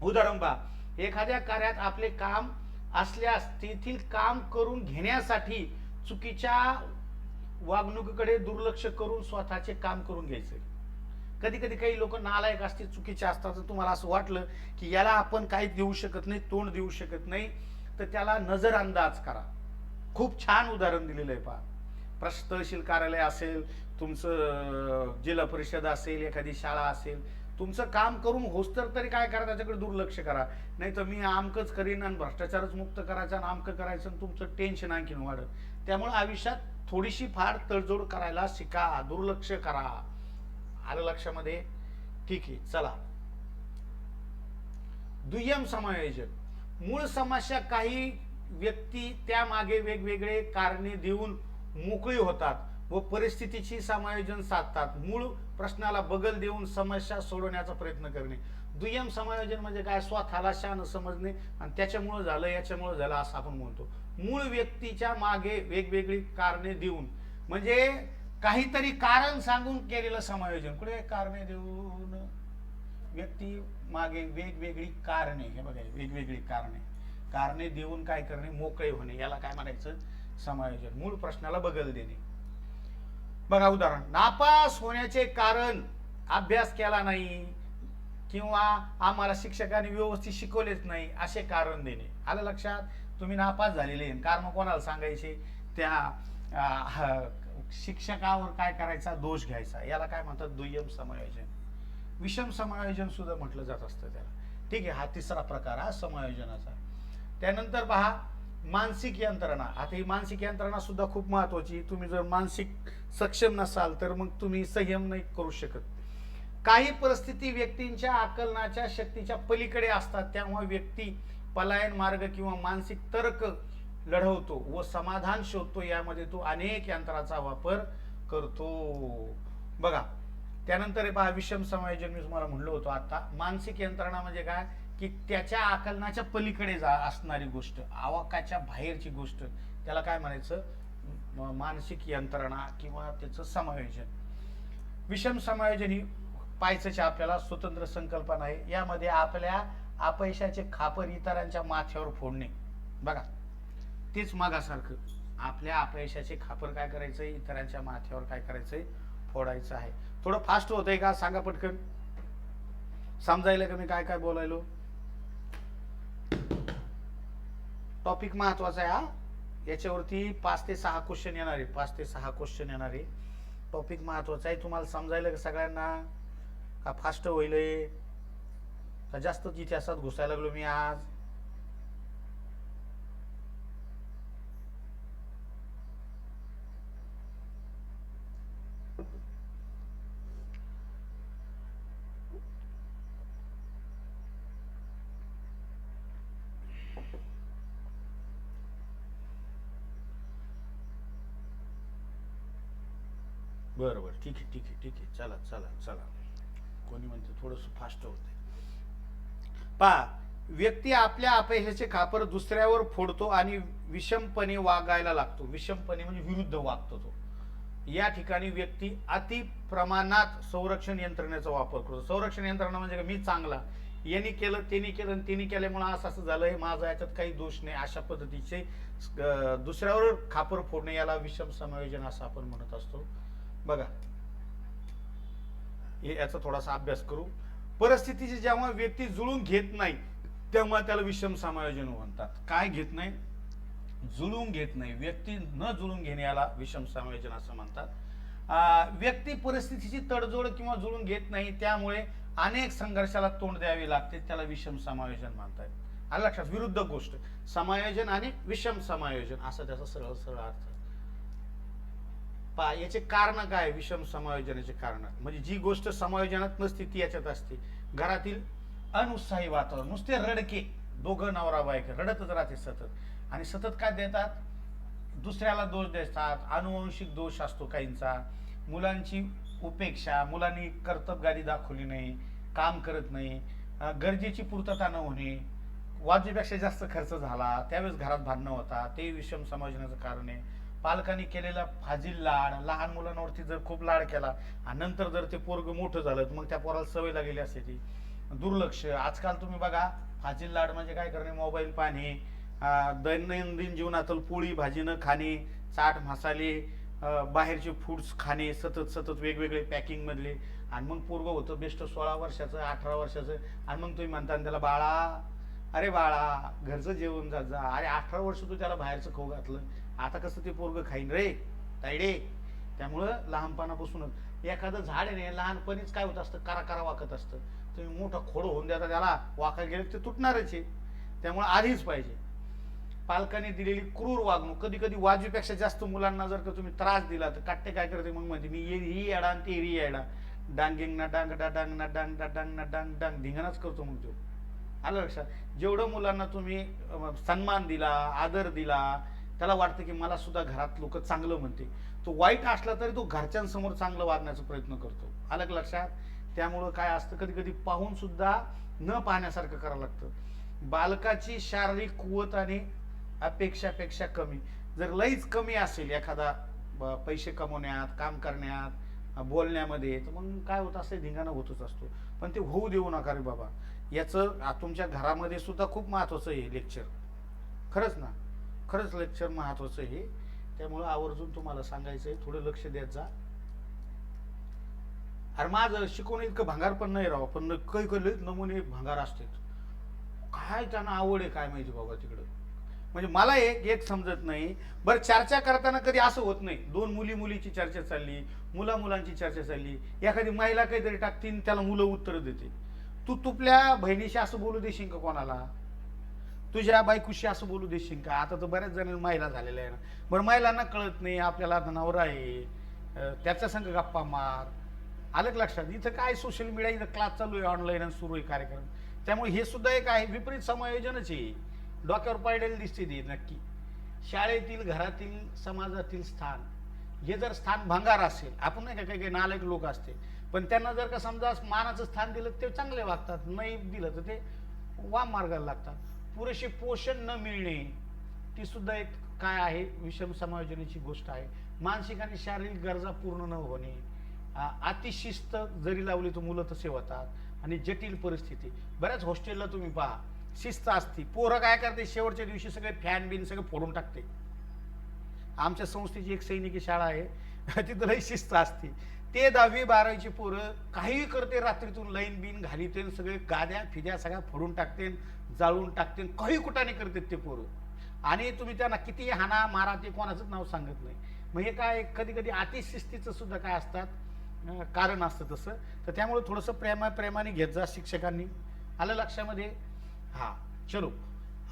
उदाहरण पहा, एखाद्या कार्यात आपले काम असल्यास तेथील काम करून घेण्यासाठी चुकीच्या वागणुकीकडे दुर्लक्ष करून स्वतःचे काम करून घ्यायचे. कधी कधी काही लोक नालायक असते, चुकीचे असतात. तुम्हाला असं वाटलं की याला आपण काही देऊ शकत नाही, तोंड देऊ शकत नाही, तर त्याला नजरअंदाज करा. खूप छान उदाहरण दिलेलं आहे पहा. तहसील कार्यालय असेल, तुमचं जिल्हा परिषद असेल, एखादी शाळा असेल, तुमचं काम करून होस्तर तरी काय करा, त्याच्याकडे दुर्लक्ष करा. नाही तर मी आमकच करीन आणि भ्रष्टाचारच मुक्त करायचं आणि आमकं करायचं आणि तुमचं टेन्शन आणखीन वाढत. त्यामुळे आयुष्यात थोडीशी फार तडजोड करायला शिका, दुर्लक्ष करा. आलं लक्षामध्ये, ठीक आहे. चला, दुय्यम समायोजन. मूळ समस्या काही व्यक्ती त्यामागे वेगवेगळे कारणे देऊन मोकळी होतात व परिस्थितीची समायोजन साधतात. मूळ प्रश्नाला बगल देऊन समस्या सोडवण्याचा प्रयत्न करणे. दुय्यम समायोजन म्हणजे काय, स्वतःला शान समजणे आणि त्याच्यामुळे झालं, याच्यामुळे झालं असं आपण म्हणतो. मूळ व्यक्तीच्या मागे वेगवेगळी कारणे देऊन, म्हणजे काहीतरी कारण सांगून केलेलं समायोजन. कुठे कारणे देऊन, व्यक्ती मागे वेगवेगळी कारणे. हे बघा, वेगवेगळी कारणे देऊन काय करणे, मोकळे होणे, याला काय म्हणायचं, समायोजन. मूळ प्रश्नाला बगल देणे. बघा उदाहरण, नापास होण्याचे कारण अभ्यास केला नाही किंवा आम्हाला शिक्षकांनी व्यवस्थित शिकवलेच नाही, असे कारण देणे. आलं लक्षात. तुम्ही नापास झालेले, कारण कोणाला सांगायचे, त्या शिक्षकावर काय करायचा, दोष घ्यायचा. याला काय म्हणतात, दुय्यम समायोजन. विषम समायोजन सुद्धा म्हटलं जात असतं त्याला, ठीक आहे. हा तिसरा प्रकार हा समायोजनाचा. त्यानंतर पहा, मानसिक यंत्रणा. आता ही मानसिक यंत्रणा सुद्धा खूप महत्वाची. तुम्ही जर मानसिक सक्षम नसाल तर मग तुम्ही संयम नाही करू शकत. काही परिस्थिती व्यक्तींच्या आकलनाच्या शक्तीच्या पलीकडे असतात, त्यामुळे व्यक्ती पलायन मार्ग किंवा मानसिक तर्क लढवतो व समाधान शोधतो. यामध्ये तो अनेक यंत्राचा वापर करतो. बघा, त्यानंतर पहा विषम समायोजन. मी तुम्हाला म्हणलो होतो आता, मानसिक यंत्रणा म्हणजे काय की त्याच्या आकलनाच्या पलीकडे असणारी गोष्ट, आवाकाच्या बाहेरची गोष्ट, त्याला काय म्हणायचं, मानसिक यंत्रणा किंवा त्याचं समायोजन. विषम समायोजन ही पाहायचं आपल्याला स्वतंत्र संकल्पना आहे. यामध्ये आपल्या अपयशाचे खापर इतरांच्या माथ्यावर फोडणे. बघा, तेच मागासारखं आपल्या अपयशाचे खापर काय करायचंय, इतरांच्या माथ्यावर काय करायचंय, फोडायचं आहे. थोडं फास्ट होतंय का सांगा पटकन, समजायला का मी काय काय बोलायलो. टॉपिक महत्वाचा आहे हा. याच्यावरती 5 ते 6 क्वेश्चन येणार आहे. 5 ते 6 क्वेश्चन येणार आहे. टॉपिक महत्वाचा आहे. तुम्हाला समजायला का सगळ्यांना, का फास्ट होईलय का जास्तच इतिहासात घुसायला लागलो मी आज. बरं बरं, ठीक आहे ठीक आहे ठीक आहे, चला चला चला. कोणी म्हणते थोडंसं फास्ट होतंय. पहा, व्यक्ती आपल्या अपयशाचे खापर दुसऱ्यावर फोडतो आणि विषमपणे वागायला लागतो. विषमपणे म्हणजे विरुद्ध वागतो तो. या ठिकाणी व्यक्ती अति प्रमाणात संरक्षण यंत्रणेचा वापर करतो. संरक्षण यंत्रणा म्हणजे मी चांगला, यांनी केलं त्यांनी केलं आणि त्यांनी केल्यामुळे असं असं झालंय, माझा याच्यात काही दोष नाही, अशा पद्धतीचे दुसऱ्यावर खापर फोडणे याला विषम समायोजन असं आपण म्हणत असतो. बघा, याचा थोडासा अभ्यास करू. परिस्थितीची जेव्हा व्यक्ती जुळून घेत नाही तेव्हा त्याला विषम समायोजन म्हणतात. काय घेत नाही, जुळून घेत नाही. व्यक्ती न जुळून घेणे याला विषम समायोजन असं म्हणतात. व्यक्ती परिस्थितीची तडजोड किंवा जुळून घेत नाही, त्यामुळे अनेक संघर्षाला तोंड द्यावे लागते, त्याला विषम समायोजन म्हणतात. आलं लक्षात, विरुद्ध गोष्ट समायोजन आणि विषम समायोजन असं त्याचा सरळ सरळ अर्थ. पहा, याचे कारण काय, विषम समायोजनाचे कारण म्हणजे जी गोष्ट समायोजनात नसते ती याच्यात असते. घरातील अनुत्साही वातावरण, नुसते रडके, दोघं नवरा बायको रडतच राहते सतत, आणि सतत काय देतात, दुसऱ्याला दोष देतात. अनुवंशिक दोष असतो काहींचा. मुलांची उपेक्षा, मुलांनी कर्तबगारी दाखवली नाही, काम करत नाही, गरजेची पूर्तता न होणे, वाजवीपेक्षा जास्त खर्च झाला, त्यावेळेस घरात भांडणं होता, ते विषम समायोजनाचं कारण आहे. पालकांनी केलेला फाजील लाड, लहान मुलांवरती जर खूप लाड केला आणि नंतर जर ते पोरग मोठं झालं मग त्या पोराला सवय लागलेली असते ती. दुर्लक्ष, आजकाल तुम्ही बघा, फाजील लाड म्हणजे काय करणे, मोबाईल पाहणे, दैनंदिन जीवनातील पोळी भाजी न खाणे, चाट मसाले, बाहेरचे फूड्स खाणे, सतत सतत वेगवेगळे पॅकिंग मधले, आणि मग पोरग होतं बेस्ट 16 वर्षाचं 18 वर्षाचं, आणि मग तुम्ही म्हणता त्याला बाळा, अरे बाळा घरचं जेवण जात जा. अरे 18 वर्ष तू त्याला बाहेरचं खाऊ घातलं, आता कसं ते पोरग खाईन रे तायडे. त्यामुळं लहानपणापासूनच एखादं झाड आहे लहानपणीच काय होत असतं, करा करा वाकत असतं. तुम्ही मोठं खोड होऊन द्या त्याला, वाकायला गेले ते तुटणारच आहे. त्यामुळे आधीच पाहिजे. पालकांनी दिलेली क्रूर वागणूक, कधी कधी वाजवीपेक्षा जास्त मुलांना जर का तुम्ही त्रास दिला तर काट्टे काय करते मग म्हणते मी ही येडा आणि ते री येडा, डांगिंग ना डांग डा डांग ना डांग डा डांग ना डांग डांग धिंगाणाच करतो मग तो. आलं लक्षात. जेवढं मुलांना तुम्ही सन्मान दिला, आदर दिला, त्याला वाटतं की मला सुद्धा घरात लोक चांगलं म्हणते. तो वाईट असला तरी तो घरच्यांसमोर चांगलं वागण्याचा प्रयत्न करतो. आलं लक्षात. त्यामुळं काय असतं, कधी कधी पाहून सुद्धा न पाहण्यासारखं करावं लागतं. बालकाची शारीरिक कुवत आणि अपेक्षापेक्षा कमी, जर लईच कमी असेल एखादा पैसे कमवण्यात, काम करण्यात, बोलण्यामध्ये, तर मग काय होत असते, धिंगाणा होतच असतो. पण ते होऊ देऊ नका रे बाबा. याचं तुमच्या घरामध्ये सुद्धा खूप महत्वाचं आहे लेक्चर. खरंच ना, खरंच लेक्चर महत्वाचं आहे. त्यामुळं आवर्जून तुम्हाला सांगायचं आहे, थोडं लक्ष द्यायचं जा. अरे माझं शिकवणं इतकं भंगार पण नाही राव, पण काही काही नमुने भंगार असते. काय त्यांना आवड आहे काय माहिती बाबा तिकडं. म्हणजे मला एक एक समजत नाही. बरं, चर्चा करताना कधी असं होत नाही, दोन मुलीची चर्चा चालली, मुलांची चर्चा चालली, एखादी महिला काहीतरी टाकतील त्याला मुलं उत्तर देते. तू तुपल्या बहिणीशी असं बोलू देशील का कोणाला? तुझ्या बायकोशी असं बोलू देशील का? आता तर बऱ्याच जण महिला झालेल्या आहे ना. बरं महिलांना कळत नाही आपल्याला आता नवरा आहे, त्याच्या संग गप्पा मार. आलं का लक्षात? इथं काय सोशल मीडिया, इथं क्लास चालू आहे, ऑनलाईन सुरू आहे कार्यक्रम. त्यामुळे हे सुद्धा एक आहे, विपरीत समायोजनच आहे. डोक्यावर पडलेली दिसते ती नक्की. शाळेतील, घरातील, समाजातील स्थान, हे जर स्थान भंगार असेल, आपण नाही का काही काही नालायक लोक असते, पण त्यांना जर का समजा मानाचं स्थान दिलं ते चांगले वागतात, नाही दिलं तर ते वाम मार्गाला लागतात. पुरेसे पोषण न मिळणे, ती सुद्धा एक काय आहे, विषम समायोजनाची गोष्ट आहे. मानसिक आणि शारीरिक गरजा पूर्ण न होणे, अतिशिस्त जरी लावली तर मुलं तसे होतात. आणि जटिल परिस्थिती, बऱ्याच हॉस्टेलला तुम्ही पहा शिस्त असती, पोरं काय करते शेवटच्या दिवशी सगळे फॅन बिन सगळे फोडून टाकते. आमच्या संस्थेची एक सैनिकी शाळा आहे तिथं लई शिस्त असते. ते 10वी-12वीची पोरं काहीही करते, रात्रीतून लाईन बिन घालीते, सगळे गाद्या फिद्या सगळ्या फोडून टाकते, जाळून टाकते, काही कुठाने करतात ते पोरं. आणि तुम्ही त्यांना किती हाना मारा ते कोणाचंच नाव सांगत नाही. मग हे काय कधी कधी अतिशिस्तीचं सुद्धा काय असतात कारण असतं तसं. तर त्यामुळे थोडंसं प्रेमाने घेत जा शिक्षकांनी. आलं लक्षामध्ये? हाँ चलो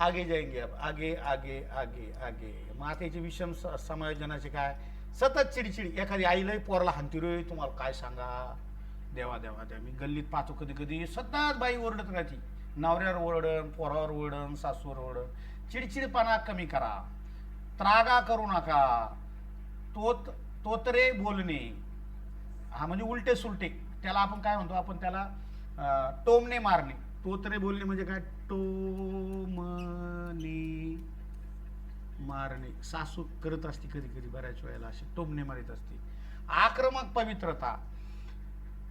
आगे जाएंगे, अब आगे आगे आगे आगे. मग आता याची विषम समायोजनाचे काय, सतत चिडचिडी. एखादी आईलाही पोराला हानती रे, तुम्हाला काय सांगा, देवा देवा देवा. मी गल्लीत पाहतो कधी कधी सतत बाई ओरडत राहती, नवऱ्यावर ओरडण, पोरावर ओरडण, सासूवर ओरडण. चिडचिडपणा कमी करा, त्रागा करू नका, तोतरे बोलणे, हा म्हणजे उलटे सुलटे, त्याला आपण काय म्हणतो, आपण त्याला टोमणे मारणे. तोतरे बोलणे म्हणजे काय, टोमणे मारणे. सासू करत असते कधी कधी, बऱ्याच वेळेला असे टोमणे मारित असते. आक्रमक पवित्रता,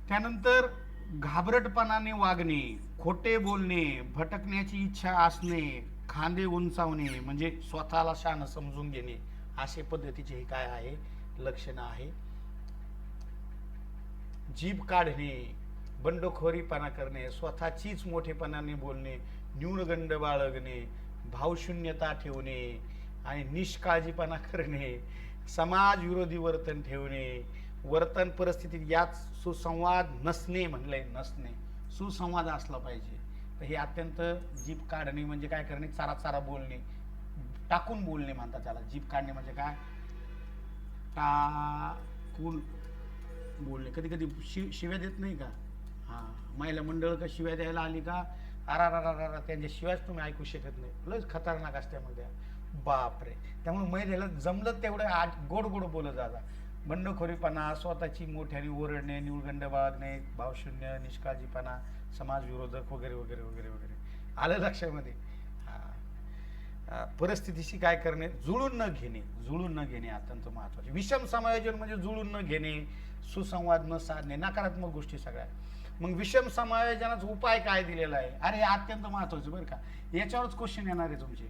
त्यानंतर घाबरटपणाने वागणे, खोटे बोलणे, भटकण्याची इच्छा असणे, खांदे उंचावणे म्हणजे स्वतःला शान समजून घेणे, असे पद्धतीचे हे काय आहे लक्षणं आहे. जीभ काढणे, बंडखोरीपणा करणे, स्वतःचीच मोठेपणाने बोलणे, न्यूनगंड बाळगणे, भावशून्यता ठेवणे आणि निष्काळजीपणा करणे, समाज विरोधी वर्तन ठेवणे, वर्तन परिस्थितीत यात सुसंवाद नसणे, म्हणलंय नसणे, सुसंवाद असला पाहिजे. तर हे अत्यंत, जीभ काढणे म्हणजे काय करणे, चारा चारा बोलणे, टाकून बोलणे म्हणतात त्याला. जीभ काढणे म्हणजे काय, टाकून बोलणे. कधी कधी शिव्या देत नाही का, हां महिला मंडळ का शिव्या द्यायला आली का, अरा त्यांच्या शिवायच तुम्ही ऐकू शकत नाही, लयच खतरनाक असते मग त्या, बापरे. त्यामुळे महिलेला जमलं तेवढं गोड गोड बोलत जाता. बंडखोरीपणा, स्वतःची मोठ्याने ओरडणे, न्यूनगंड बाळगणे, भावशून्य, निष्काळजीपणा, समाज विरोधक वगैरे वगैरे वगैरे वगैरे. आलं लक्षामध्ये? परिस्थितीशी काय करणे, जुळून न घेणे, जुळून न घेणे अत्यंत महत्वाचे. विषम समायोजन म्हणजे जुळून न घेणे, सुसंवाद न साधणे, नकारात्मक गोष्टी सगळ्या. मग विषम समायोजनाचा उपाय काय दिलेला आहे, अरे हे अत्यंत महत्वाचं बरं का, याच्यावरच क्वेश्चन येणार आहे तुमचे.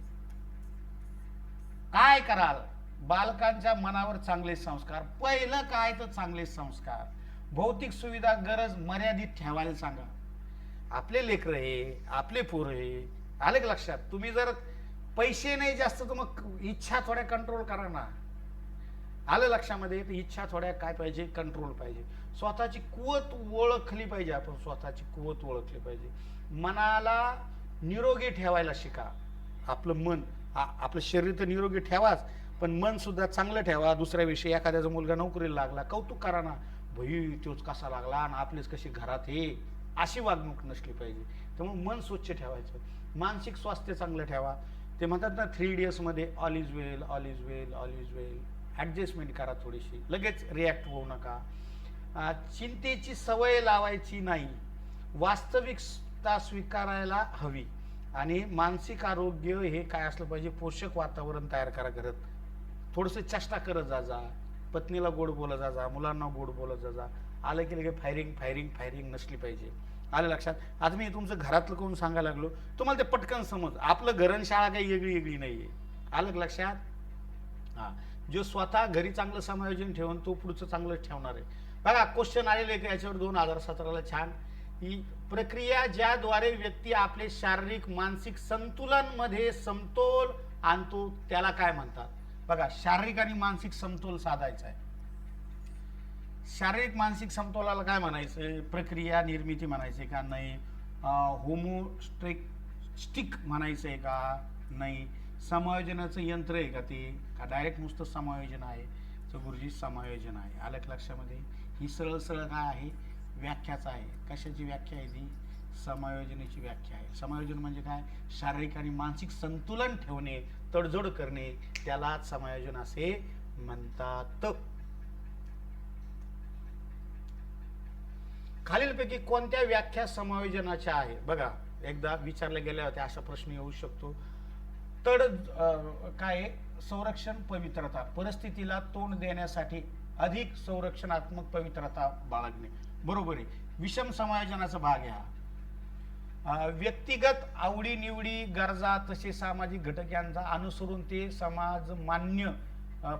काय कराल बालकांच्या मनावर चांगले संस्कार? पहिलं काय तर चांगले संस्कार. भौतिक सुविधा गरज मर्यादित ठेवायला सांगा. आपले लेकर आहे, आपले पोर आहे, आले का लक्षात? तुम्ही जर पैसे नाही जास्त तर मग इच्छा थोड्या कंट्रोल करा ना. आलं लक्षामध्ये? तर इच्छा थोड्या काय पाहिजे, कंट्रोल पाहिजे. स्वतःची कुवत ओळखली पाहिजे, आपण स्वतःची कुवत ओळखली पाहिजे. मनाला निरोगी ठेवायला शिका. आपलं मन, आपलं शरीर तर निरोगी ठेवाच, पण मन सुद्धा चांगलं ठेवा. दुसऱ्याविषयी एखाद्याचा मुलगा नोकरीला लागला, कौतुक करा ना, भाई तोच कसा लागला आणि आपलेच कशी घरात हे, अशी वागणूक नसली पाहिजे. त्यामुळे मन स्वच्छ ठेवायचं. मानसिक स्वास्थ्य चांगलं ठेवा. ते म्हणतात ना 3 मध्ये, all is well, all is well, all is well. Adjustment करा थोडीशी, लगेच रिॲक्ट होऊ नका. चिंतेची सवय लावायची नाही, वास्तविकता स्वीकारायला हवी. आणि मानसिक आरोग्य हे काय असलं पाहिजे, पोषक वातावरण तयार करा घरात. थोडंसं चेष्टा करत जा, पत्नीला गोड बोलत जा, मुलांना गोड बोलत जा. आलं की लगे फायरिंग फायरिंग फायरिंग नसली पाहिजे. आलं लक्षात? आता मी तुमचं घरातलं कोण सांगायला लागलो, तुम्हाला ते पटकन समज. आपलं घरन शाळा काही वेगळी वेगळी नाहीये. आलं लक्षात? हां, जो स्वतः घरी चांगलं समायोजन ठेवून तो पुढचं चांगलं ठेवणार आहे. बघा क्वेश्चन आलेले आहे याच्यावर 2017ला छान. ही प्रक्रिया ज्याद्वारे व्यक्ती आपले शारीरिक मानसिक संतुलन मध्ये समतोल आणतो त्याला काय म्हणतात? बघा, शारीरिक आणि मानसिक समतोल साधायचा आहे. शारीरिक मानसिक समतोलाला काय म्हणायचं? प्रक्रिया निर्मिती म्हणायचे का नाही, स्टिक म्हणायचं आहे का? नाही. समायोजनाचं यंत्र आहे का ते? का डायरेक्ट नुसतं समायोजन आहे? तर गुरुजी समायोजन आहे. आलं का लक्षामध्ये? ही सरळ सरळ काय आहे? व्याख्याच आहे. कशाची व्याख्या आहे ती? समायोजनेची व्याख्या आहे. समायोजन म्हणजे काय? शारीरिक आणि मानसिक संतुलन ठेवणे, तडजोड करणे, त्यालाच समायोजन असे म्हणतात. खालीलपैकी कोणत्या व्याख्या समायोजनाच्या आहे? बघा, एकदा विचारल्या गेल्या होत्या, असा प्रश्न येऊ शकतो. तड काय? संरक्षण पवित्रता, परिस्थितीला तोंड देण्यासाठी अधिक संरक्षणात्मक पवित्रता बाळगणे. बरोबर आहे. विषम समायोजनाचा भाग आहे हा. व्यक्तिगत आवडीनिवडी, गरजा तसे सामाजिक घटक यांचा अनुसरून ते समाज मान्य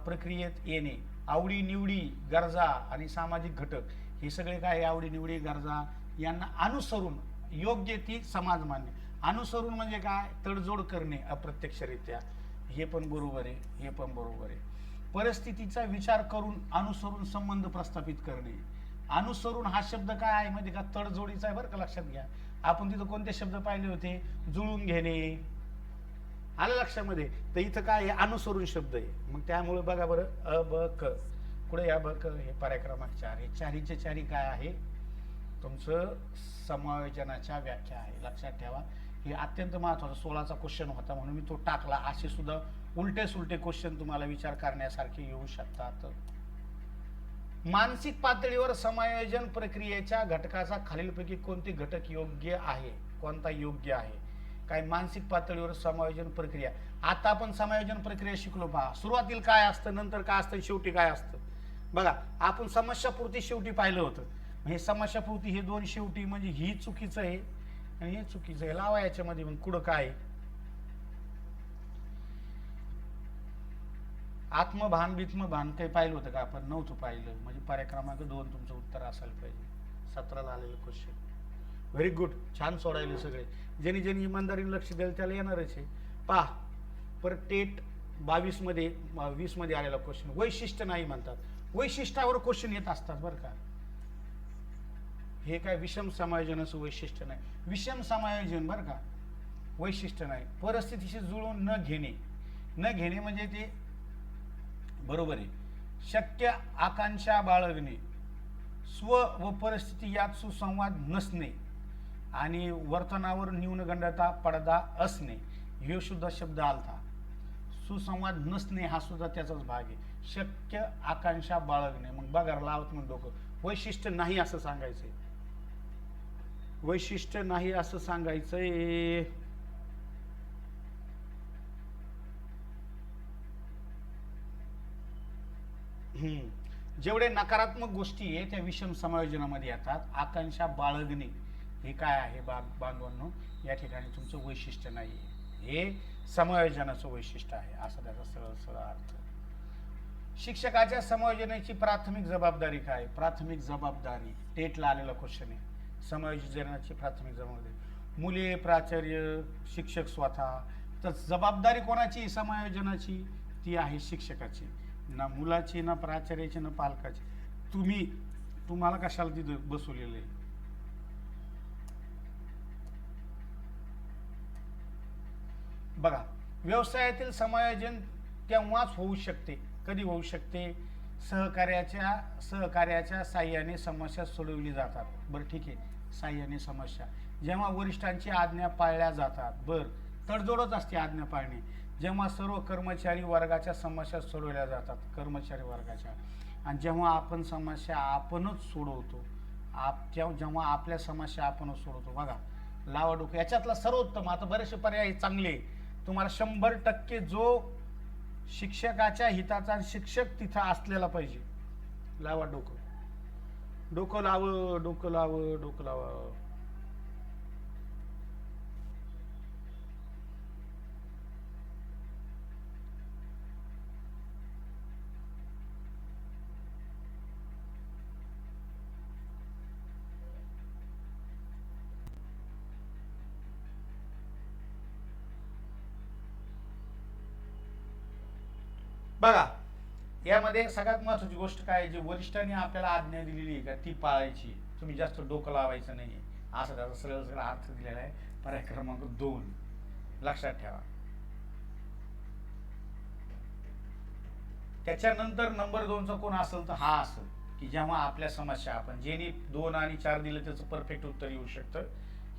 प्रक्रियेत येणे. आवडीनिवडी, गरजा आणि सामाजिक घटक हे सगळे काय? आवडीनिवडी, गरजा यांना अनुसरून योग्य ती समाज मान्य. अनुसरून म्हणजे काय? तडजोड करणे अप्रत्यक्षरित्या. हे पण बरोबर आहे, हे पण बरोबर आहे. परिस्थितीचा विचार करून अनुसरून संबंध प्रस्थापित करणे. अनुसरून हा शब्द काय आहे माहिती का? तडजोडीचा आहे बरं का, लक्षात घ्या. आपण तिथं कोणते शब्द पाहिले होते? जुळून घेणे. आलं लक्षामध्ये? तर इथं काय आहे? अनुसरून शब्द आहे. मग त्यामुळे बघा बरं, अ ब क पुढे या ब क हे पर्याय क्रमांक 4 हे चारीचे चारी काय आहे? तुमचं समायोजनाच्या व्याख्या आहे. लक्षात ठेवा, हे अत्यंत महत्वाचं. 16चा क्वेश्चन होता म्हणून मी तो टाकला. असे सुद्धा उलटे सुलटे क्वेश्चन तुम्हाला विचार करण्यासारखे येऊ शकतात. मानसिक पातळीवर समायोजन प्रक्रियेच्या घटकाचा खालीलपैकी कोणते घटक योग्य आहे? कोणता योग्य आहे? काय? मानसिक पातळीवर समायोजन प्रक्रिया. आता आपण समायोजन प्रक्रिया शिकलो पहा. सुरुवातीला काय असतं, नंतर काय असतं, शेवटी काय असतं. बघा, आपण समस्यापूर्ती शेवटी पाहिलं होतं. हे समस्यापूर्ती हे दोन शेवटी म्हणजे ही चुकीचं आहे आणि हे चुकीचं आहे. लावा याच्यामध्ये मग कुठं काय? आत्मभान बित्मभान काही पाहिलं होतं का आपण? नव्हतं पाहिलं. म्हणजे पर्याय क्रमांक 2 तुमचं उत्तर असायला पाहिजे. 17ला आलेलं क्वेश्चन. व्हेरी गुड, छान सोडायले सगळे. ज्यांनी ज्यांनी इमानदारीने लक्ष द्याल त्याला येणारच आहे. पहा, पर टेट 22 मध्ये 20 मध्ये आलेला क्वेश्चन. वैशिष्ट्य नाही म्हणतात. वैशिष्ट्यावर क्वेश्चन येत असतात बरं का. हे काय? विषम समायोजनाचं वैशिष्ट्य नाही. विषम समायोजन बरं का, वैशिष्ट्य नाही. परिस्थितीशी जुळून न घेणे. न घेणे म्हणजे ते बरोबर आहे. शक्य आकांक्षा बाळगणे, स्व व परिस्थिती यात सुसंवाद नसणे आणि वर्तनावर न्यूनगंडता पडदा असणे, हे सुद्धा शब्द आलता. सुसंवाद नसणे हा सुद्धा त्याचाच भाग आहे. शक्य आकांक्षा बाळगणे. मग बघा, लावत मग डोकं. वैशिष्ट्य नाही असं सांगायचंय. वैशिष्ट्य नाही असं सांगायचंय. जेवढे नकारात्मक गोष्टी आहे त्या विषम समायोजनामध्ये येतात. आकांक्षा बाळगणे हे काय आहे बांधवांनो? या ठिकाणी तुमचं वैशिष्ट्य नाही आहे. हे समायोजनाचं वैशिष्ट्य आहे, असा त्याचा सरळ सरळ अर्थ. शिक्षकाच्या समायोजनाची प्राथमिक जबाबदारी काय? प्राथमिक जबाबदारी टेटला आलेला क्वेश्चन आहे. समायोजनाची प्राथमिक जबाबदारी. मुले, प्राचार्य, शिक्षक स्वतः. तर जबाबदारी कोणाची समायोजनाची? ती आहे शिक्षकाची. ना मुलाची, ना प्राचार्याची, ना पालकाची. तुम्हाला कशाला तिथं बसवलेलं आहे? बघा, व्यवसायातील समायोजन तेव्हाच होऊ शकते. कधी होऊ शकते? सहकार्याच्या साह्याने समस्या सोडवली जातात. बरं ठीक आहे, साह्याने समस्या. जेव्हा वरिष्ठांची आज्ञा पाळल्या जातात. बरं, तडजोडच असते आज्ञा पाळणे. जेव्हा सर्व कर्मचारी वर्गाच्या समस्या सोडवल्या जातात, कर्मचारी वर्गाच्या. आणि जेव्हा आपण समस्या आपणच सोडवतो, जेव्हा आपल्या समस्या आपणच सोडवतो. बघा, लावा डोकं. याच्यातला सर्वोत्तम, आता बरेचसे पर्याय चांगले तुम्हाला 100% जो शिक्षकाच्या हिताचा शिक्षक तिथं असलेला पाहिजे. लावा डोकं. डोकं लाव, डोकं लाव, डोकं लाव. बघा, यामध्ये सगळ्यात महत्वाची गोष्ट काय? जी वरिष्ठांनी आपल्याला आज्ञा दिलेली आहे का ती पाळायची. तुम्ही जास्त डोकं लावायचं नाही, असं त्याचा सरळ सरळ अर्थ दिलेला आहे. पर्याय क्रमांक 2. लक्षात ठेवा. त्याच्यानंतर नंबर 2चा कोण असेल तर हा असेल की जेव्हा आपल्या समस्या आपण ज्यांनी 2 आणि 4 दिलं त्याचं परफेक्ट उत्तर येऊ शकतं.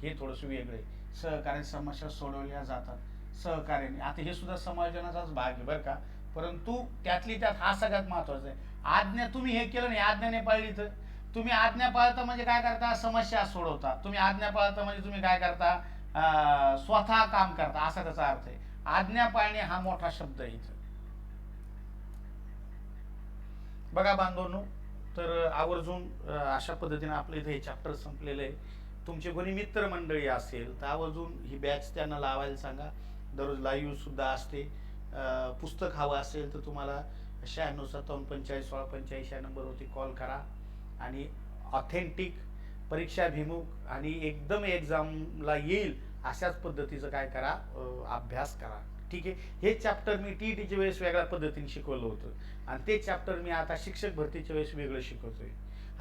हे थोडंसं वेगळं आहे. सहकार्य समस्या सोडवल्या जातात सहकार्याने. आता हे सुद्धा समायोजनाचाच भाग आहे बरं का, परंतु त्यातली त्यात हा सगळ्यात महत्वाचा आहे. आज्ञा तुम्ही हे केलं नाही, आज्ञाने पाळली तर तुम्ही आज्ञा पाळता म्हणजे काय करता, समस्या सोडवता. तुम्ही आज्ञा पाळता म्हणजे तुम्ही काय करता, स्वतः काम करता, असा त्याचा अर्थ आहे. आज्ञा पाळणे हा मोठा शब्द आहे इथं. बघा बांधवांनो, तर आवर्जून अशा पद्धतीने आपलं इथे हे चॅप्टर संपलेलं आहे. तुमचे कोणी मित्रमंडळी असेल तर आवर्जून ही बॅच त्यांना लावायला सांगा. दररोज लाईव्ह सुद्धा असते. पुस्तक हवं असेल तर तुम्हाला 96 57 45 16 45 या नंबरवरती कॉल करा आणि ऑथेंटिक परीक्षाभिमुख आणि एकदम एक्झामला येईल अशाच पद्धतीचं काय करा, अभ्यास करा. ठीक आहे. हे चॅप्टर मी टीईटीच्या वेळेस वेगळ्या पद्धतीने शिकवलं होतं आणि ते चॅप्टर मी आता शिक्षक भरतीच्या वेळेस वेगळं शिकवतोय.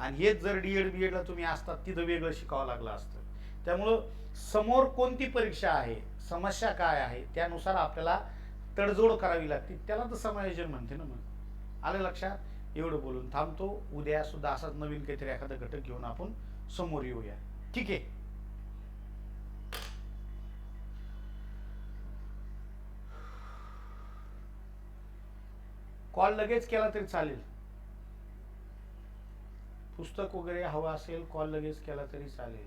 आणि हेच जर डीएड बीएडला तुम्ही असतात तिथं वेगळं शिकावं लागलं असतं. त्यामुळं समोर कोणती परीक्षा आहे, समस्या काय आहे, त्यानुसार आपल्याला तडजोड करावी लागते. त्याला तर समायोजन म्हणते ना. मग आलं लक्षात. एवढं बोलून थांबतो. उद्या सुद्धा असाच नवीन काहीतरी एखादा घटक घेऊन आपण समोर येऊया. ठीक आहे. कॉल लगेच केला तरी चालेल. पुस्तक वगैरे हवं असेल कॉल लगेच केला तरी चालेल.